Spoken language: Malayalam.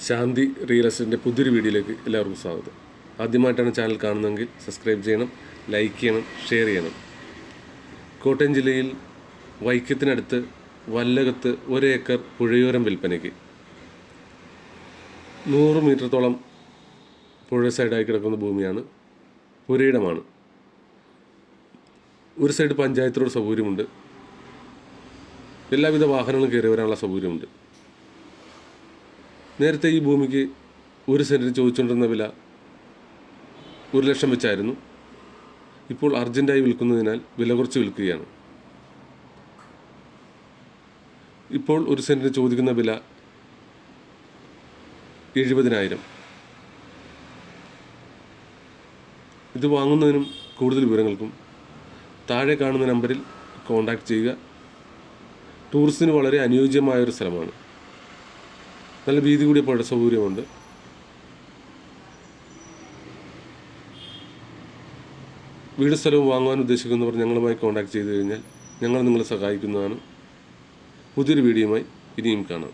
ശാന്തി റിയൽ എസ്റ്റേറ്റിൻ്റെ പുതിയൊരു വീഡിയോയിലേക്ക് എല്ലാവർക്കും സ്വാഗതം. ആദ്യമായിട്ടാണ് ചാനൽ കാണുന്നതെങ്കിൽ സബ്സ്ക്രൈബ് ചെയ്യണം, ലൈക്ക് ചെയ്യണം, ഷെയർ ചെയ്യണം. കോട്ടയം ജില്ലയിൽ വൈക്കത്തിനടുത്ത് വല്ലകത്ത് 1 ഏക്കർ പുഴയോരം വിൽപ്പനയ്ക്ക്. 100 മീറ്ററോളം പുഴ സൈഡായി കിടക്കുന്ന ഭൂമിയാണ്. പുരയിടമാണ്. ഒരു സൈഡ് പഞ്ചായത്ത് റോഡ് സൗകര്യമുണ്ട്. എല്ലാവിധ വാഹനങ്ങളും കയറി വരാനുള്ള സൗകര്യമുണ്ട്. നേരത്തെ ഈ ഭൂമിക്ക് 1 സെൻറ്റിന് ചോദിച്ചുകൊണ്ടിരുന്ന വില 1 ലക്ഷം വെച്ചായിരുന്നു. ഇപ്പോൾ അർജൻറ്റായി വിൽക്കുന്നതിനാൽ വില കുറച്ച് വിൽക്കുകയാണ്. ഇപ്പോൾ 1 സെൻറ്റിന് ചോദിക്കുന്ന വില 70,000. ഇത് വാങ്ങുന്നതിനും കൂടുതൽ വിവരങ്ങൾക്കും താഴെ കാണുന്ന നമ്പറിൽ കോൺടാക്റ്റ് ചെയ്യുക. ടൂറിസ്റ്റിന് വളരെ അനുയോജ്യമായൊരു സ്ഥലമാണ്. നല്ല വീതി കൂടിയ പുഴ സൗകര്യമുണ്ട്. വീട് സ്ഥലവും വാങ്ങുവാൻ ഉദ്ദേശിക്കുന്നവർ ഞങ്ങളുമായി കോൺടാക്റ്റ് ചെയ്തു കഴിഞ്ഞാൽ ഞങ്ങൾ നിങ്ങളെ സഹായിക്കുന്നതാണ്. പുതിയൊരു വീഡിയോയുമായി ഇനിയും കാണാം.